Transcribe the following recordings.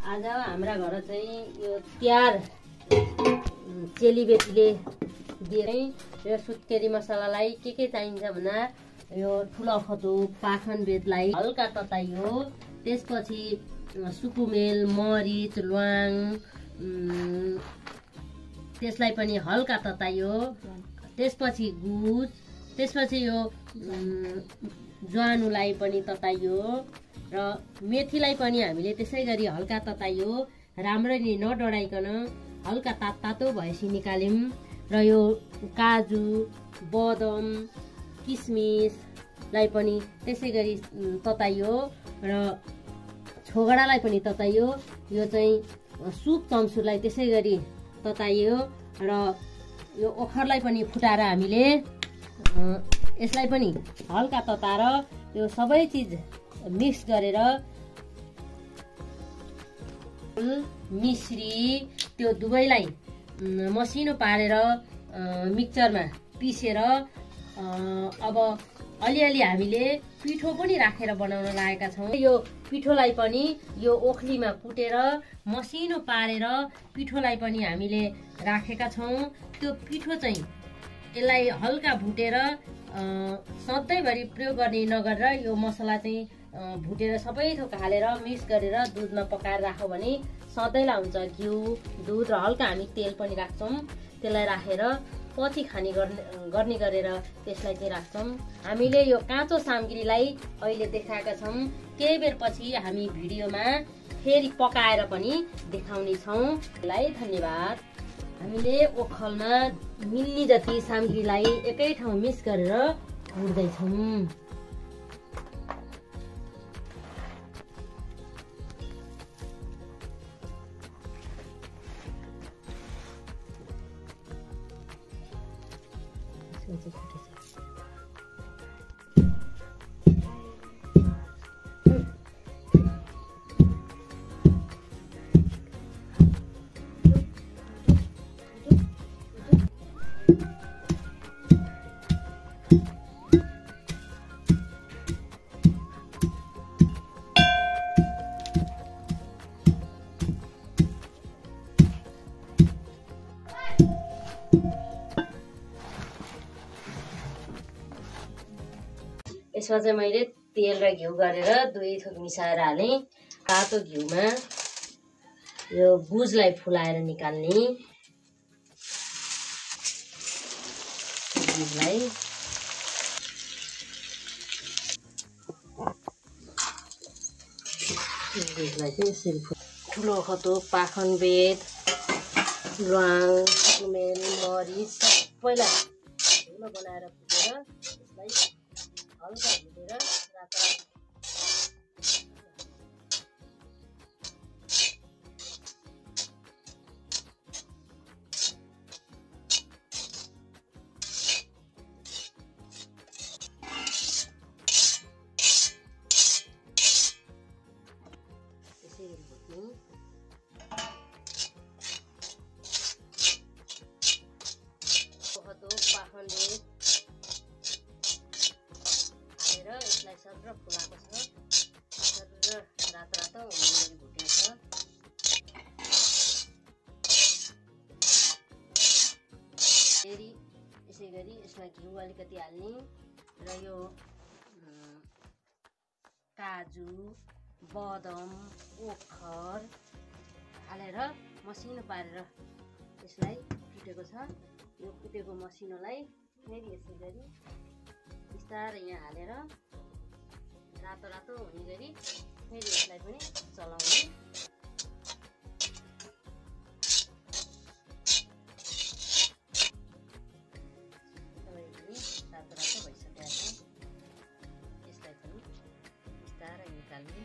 आज हाम्रा घर चाहिँ यो तिहार चेलीबेटीले दिए यो सुत्केरी मसलालाई के चाहिन्छ भन्दा यो ठुलो खतो पाखन बेतलाई हल्का तताइयो, त्यसपछि सुकुमेल, मरिच, ल्वाङ त्यसलाई पनि हल्का तताइयो, त्यसपछि गुज, त्यसपछि यो ज्वानुलाई पनि तताइयो र मेथीलाई पनि हामीले त्यसै गरी हल्का तताइयो। राम्ररी नडढाइकन हल्का तातो भएपछि निकाल्यौँ र यो काजु, बदम, किसमिसलाई पनि त्यसै गरी तताइयो र छोगडालाई पनि तताइयो। यो चाहिँ सुप चम्सुलाई त्यसै गरी तताइयो र यो ओखरलाई पनि फुटाएर हामीले यसलाई पनि हल्का तताएर यो सबै चिज मिक्स गरेर मिश्री त्यो दुवैलाई मसिनो पारेर मिक्सचरमा पिसेर अब अलिअलि हामीले पिठो पनि राखेर बनाउन लागेका छौँ। यो पिठोलाई पनि यो ओखलीमा कुटेर मसिनो पारेर पिठोलाई पनि हामीले राखेका छौँ। त्यो पिठो चाहिँ यसलाई हल्का भुटेर सधैँभरि प्रयोग गर्ने नगरेर यो मसला चाहिँ भुटेर सबै थोक हालेर मिक्स गरेर दुधमा पकाएर राख्यो भने सधैँलाई हुन्छ। घिउ, दुध र हल्का हामी तेल पनि राख्छौँ। त्यसलाई राखेर पछि खाने गर्ने गरेर त्यसलाई चाहिँ राख्छौँ। हामीले यो काँचो सामग्रीलाई अहिले देखाएका छौँ। केही बेर पछि हामी भिडियोमा फेरि पकाएर पनि देखाउने छौँ। यसलाई धन्यवाद। हामीले ओखलमा मिल्ने जति सामग्रीलाई एकै ठाउँ मिक्स गरेर भुट्दैछौँ। यसमा चाहिँ मैले तेल र घिउ गरेर दुई थोक मिसाएर हालेँ। तातो घिउमा यो गुजलाई फुलाएर निकाल्ने। गुजलाई चाहिँ यसरी ठुलो खतो पाखन बेत, ल्वाङ, सुकुमेल, मरिच सबैलाई ठुलो बनाएर फुटेर यसलाई हल्का भुटेर रातो यसरी भुट्नु। पाखन बेत यसलाई सर फुलाएको छ, सर रातो हुने भुटेको छ। फेरि यसै गरी यसमा घिउ अलिकति हाल्ने र यो काजु, बदम, ओखर हालेर मसिनो पारेर यसलाई कुटेको छ। यो कुटेको मसिनोलाई फेरि यसै गरी बिस्तारै यहाँ हालेर रातो हुने गरी फेरि यसलाई पनि चलाउने। रातो भइसकेको छ। यसलाई पनि बिस्तारै निकाल्ने।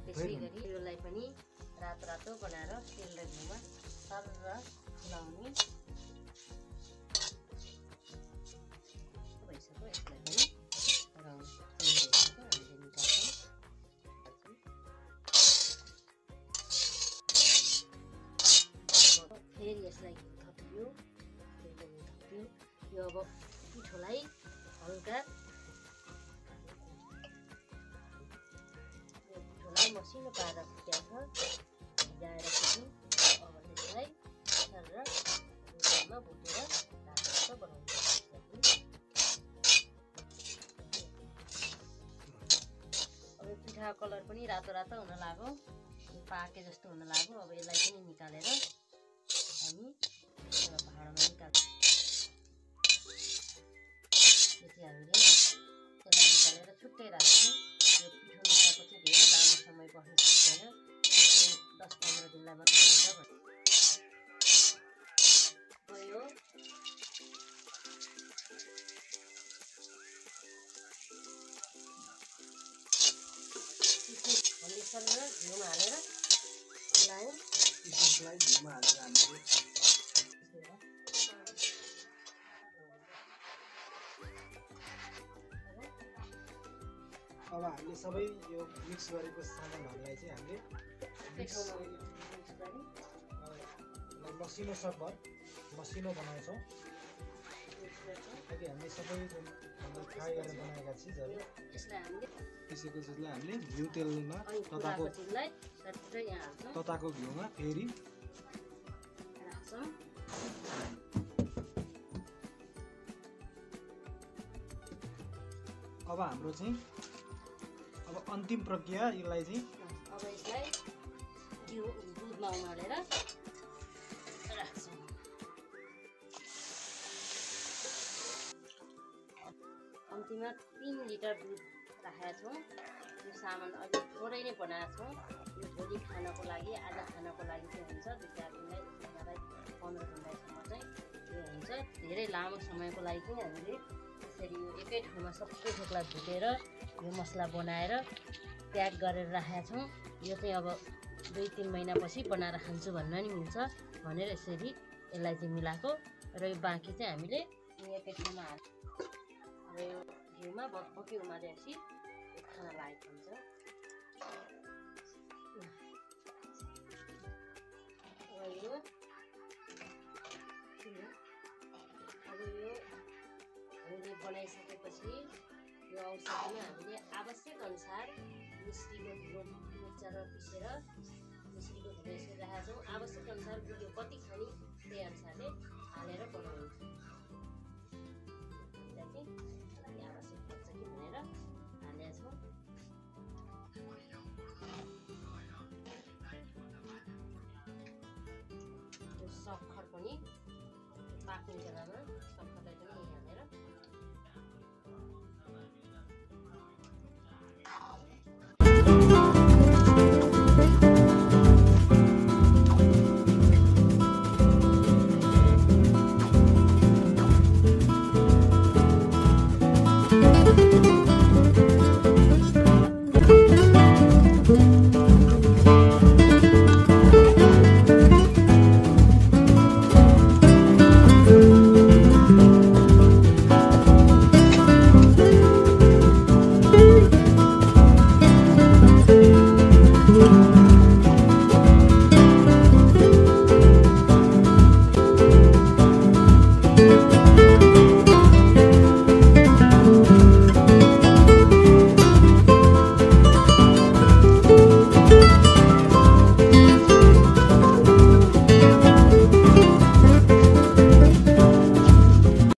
त्यसै गरी यसलाई पनि रातो बनाएर तेल र घिउमा सर फुलाउने। भइसक्यो। यसलाई पनि रङ चेन्ज भइसक्यो, हामीले निकाल्छौँ। फेरि यसलाई घिउ थपियो, यो अब पिठोलाई हल्का पिठोलाई मसिनो पारेर फुट्याएको छ भिजाएर फेरि अब त्यसलाई सरर भुटेर रातो बनाउनु अब पिठा कलर पनि रातो रातो हुन लाग्यो पाके जस्तो हुन लाग्यो अब यसलाई पनि निकालेर हामी भाँडामा निकाल्छौँ हामीले यसलाई निकालेर छुट्टै राख्छौँ यो पिठो मिठाको चाहिँ धेरै लामो समय बस्नु सक्दैन 10-15 दिनलाई मात्रै हुन्छ भयो सरर घिउमा हालेर त्यसलाई घिउमा हालेर हामीले अब हामीले सबै यो मिक्स गरेको सामानहरूलाई चाहिँ हामीले मसिनो सकभर मसिनो बनाउँछौँ ताकि हामीले सबै फ्राई गरेर बनाएका चिजहरू पिसेको चिजलाई हामीले घिउ तेलमा तताको घिउमा फेरि अब हाम्रो चाहिँ अब अन्तिम प्रक्रिया यसलाई चाहिँ अब यसलाई घिउ दुधमा उमालेर राख्छौँ कम्तीमा 3 लिटर दुध राखेका छौँ यो सामान अलि थोरै नै बनाएको छौँ यो भोलि खानको लागि आज खानको लागि चाहिँ हुन्छ 2-4 दिनलाई 15 दिनसम्म चाहिँ यो हुन्छ धेरै लामो समयको लागि चाहिँ हामीले यसरी यो एकै ठाउँमा सबै थोकलाई भुटेर यो मसला बनाएर प्याक गरेर राखेका छौँ यो चाहिँ अब 2-3 महिनापछि बनाएर खान्छु भन्न नि मिल्छ भनेर यसरी यसलाई चाहिँ मिलाएको र यो बाँकी चाहिँ हामीले एकै ठाउँमा हाल्छौँ अब यो घिउमा बकबकी उमालेपछि खाना लागेको हुन्छ अब यो हामीले बनाइसकेपछि यो औषधिमा हामीले आवश्यक अनुसार मिस्टीको मिक्सरमा पिसेर मिस्टीको धुलो यसरी राखेका छौँ आवश्यक अनुसार यो कति खाने त्यही अनुसारले हालेर बनाउनु आवश्यक पर्छ कि भनेर हालेका छौँ सक्खर पनि पाक्ने जग्गामा